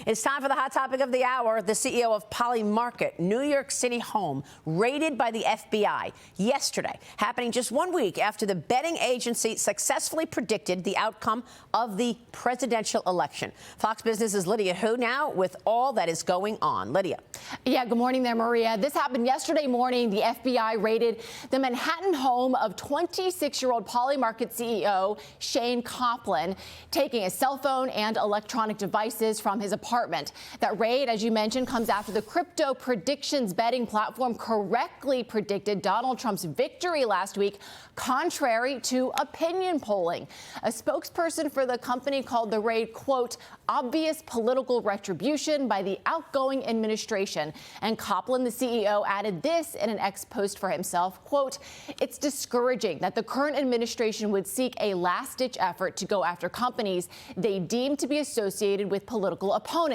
It's time for the hot topic of the hour. The CEO of Polymarket, New York City home, raided by the FBI yesterday, happening just 1 week after the betting agency successfully predicted the outcome of the presidential election. Fox Business's Lydia Hu now with all that is going on. Lydia. Yeah, good morning there, Maria. This happened yesterday morning. The FBI raided the Manhattan home of 26-year-old Polymarket CEO Shayne Coplan, taking his cell phone and electronic devices from his apartment. That raid, as you mentioned, comes after the crypto predictions betting platform correctly predicted Donald Trump's victory last week, contrary to opinion polling. A spokesperson for the company called the raid, quote, obvious political retribution by the outgoing administration. And Coplan, the CEO, added this in an X post for himself, quote, it's discouraging that the current administration would seek a last-ditch effort to go after companies they deem to be associated with political opponents.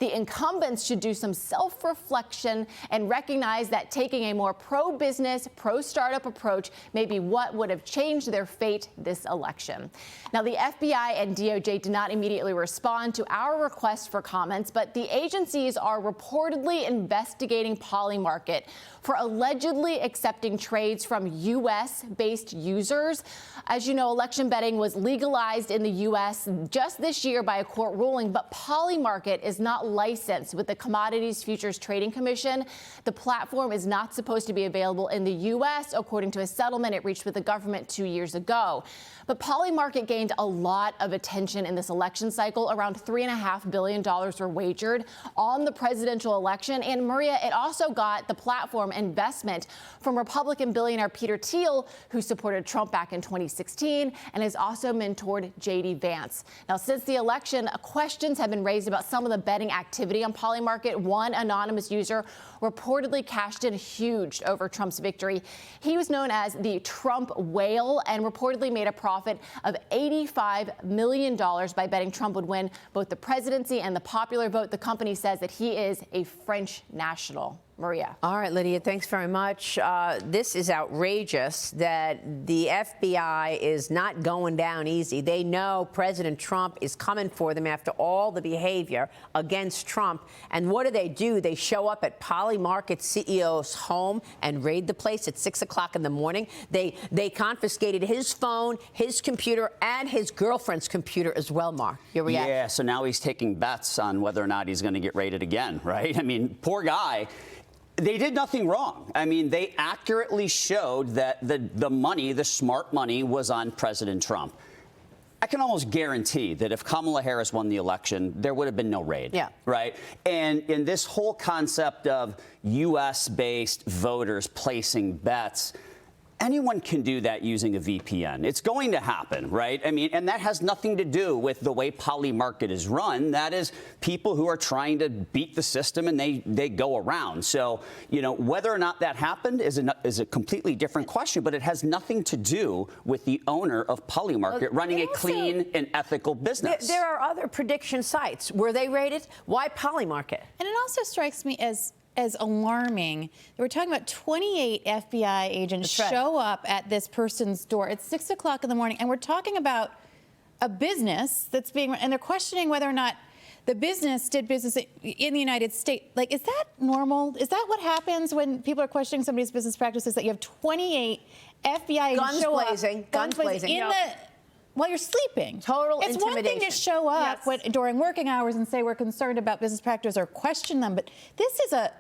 The incumbents should do some self-reflection and recognize that taking a more pro-business, pro-startup approach may be what would have changed their fate this election. Now, the FBI and DOJ did not immediately respond to our request for comments, but the agencies are reportedly investigating Polymarket for allegedly accepting trades from U.S.-based users. As you know, election betting was legalized in the U.S. just this year by a court ruling, but Polymarket is not licensed with the Commodities Futures Trading Commission. The platform is not supposed to be available in the U.S., according to a settlement it reached with the government 2 years ago. But Polymarket gained a lot of attention in this election cycle. Around $3.5 billion were wagered on the presidential election. And Maria, it also got the platform investment from Republican billionaire Peter Thiel, who supported Trump back in 2016 and has also mentored J.D. Vance. Now, since the election, questions have been raised about some of the betting activity on Polymarket. One anonymous user reportedly cashed in huge over Trump's victory. He was known as the Trump whale and reportedly made a profit of $85 million by betting Trump would win both the presidency and the popular vote. The company says that he is a French national. Maria. All right, Lydia, thanks very much. This is outrageous that the FBI is not going down easy. They know President Trump is coming for them after all the behavior against Trump. And what do? They show up at Polymarket CEO's home and raid the place at 6 o'clock in the morning. They confiscated his phone, his computer, and his girlfriend's computer as well, Mark. Your reaction? Yeah, so now he's taking bets on whether or not he's going to get raided again, right? I mean, poor guy. They did nothing wrong. I mean, they accurately showed that the money, the smart money, was on President Trump. I can almost guarantee that if Kamala Harris won the election, there would have been no raid. Yeah. Right. And in this whole concept of U.S.-based voters placing bets, anyone can do that using a VPN. It's going to happen, right? I mean, and that has nothing to do with the way Polymarket is run. That is people who are trying to beat the system and they go around. So, you know, whether or not that happened is a completely different question, but it has nothing to do with the owner of Polymarket running a clean and ethical business. There are other prediction sites. Were they raided? Why Polymarket? And it also strikes me as alarming. We're talking about 28 FBI agents show up at this person's door at 6 o'clock in the morning, and we're talking about a business that's being, and they're questioning whether or not the business did business in the United States. Like, is that normal? Is that what happens when people are questioning somebody's business practices, that you have 28 FBI agents show up, guns blazing, while you're sleeping? Total intimidation. It's one thing to show up during working hours and say we're concerned about business practice or question them, but this is a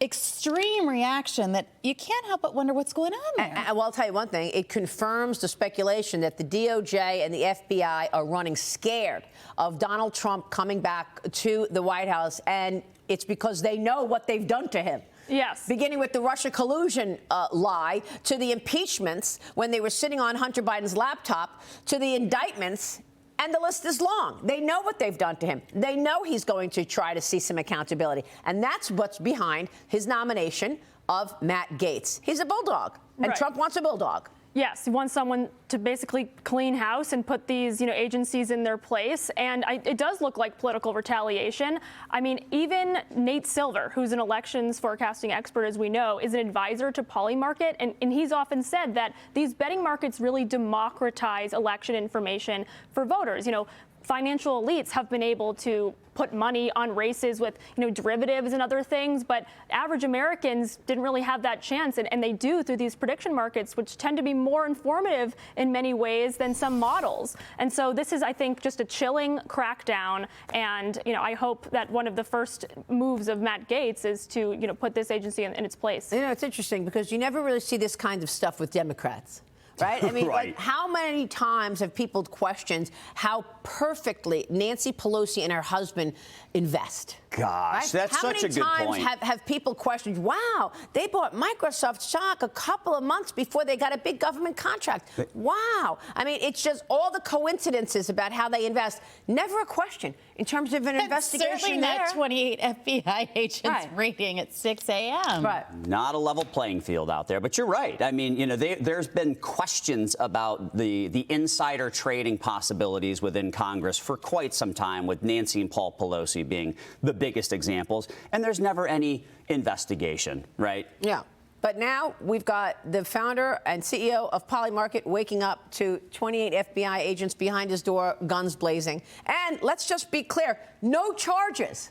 extreme reaction that you can't help but wonder what's going on there. Well, I'll tell you one thing. It confirms the speculation that the DOJ and the FBI are running scared of Donald Trump coming back to the White House, and it's because they know what they've done to him. Yes. Beginning with the Russia collusion lie, to the impeachments when they were sitting on Hunter Biden's laptop, to the indictments. And the list is long. They know what they've done to him. They know he's going to try to see some accountability. And that's what's behind his nomination of Matt Gaetz. He's a bulldog, and Trump wants a bulldog. Yes, he wants someone to basically clean house and put these, agencies in their place. And it does look like political retaliation. I mean, even Nate Silver, who's an elections forecasting expert, as we know, is an advisor to Polymarket. And he's often said that these betting markets really democratize election information for voters. financial elites have been able to put money on races with, derivatives and other things, but average Americans didn't really have that chance, and they do through these prediction markets, which tend to be more informative in many ways than some models. And so this is, I think, just a chilling crackdown, and I hope that one of the first moves of Matt Gaetz is to put this agency in its place. It's interesting because you never really see this kind of stuff with Democrats. Right? I mean, Right. like, how many times have people questioned how perfectly Nancy Pelosi and her husband invest? Gosh, that's such a good point. How many times have people questioned, wow, they bought Microsoft stock a couple of months before they got a big government contract. Wow. I mean, it's just all the coincidences about how they invest. Never a question in terms of an investigation Certainly there. not 28 FBI agents Right. raiding at 6 a.m. Right. Not a level playing field out there, but you're right. I mean, there's been questions about the insider trading possibilities within Congress for quite some time, with Nancy and Paul Pelosi being the biggest examples, and there's never any investigation, right? Yeah. But now we've got the founder and CEO of Polymarket waking up to 28 FBI agents behind his door, guns blazing. And let's just be clear, no charges.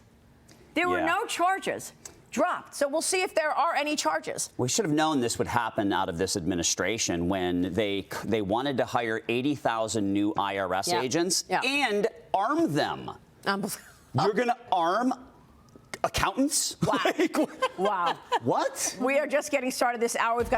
There were Yeah. no charges dropped. So we'll see if there are any charges. We should have known this would happen out of this administration when they wanted to hire 80,000 new IRS Yeah. agents Yeah. and arm them. You're going to arm accountants? Wow. Like, Wow. what? We are just getting started this hour. We've got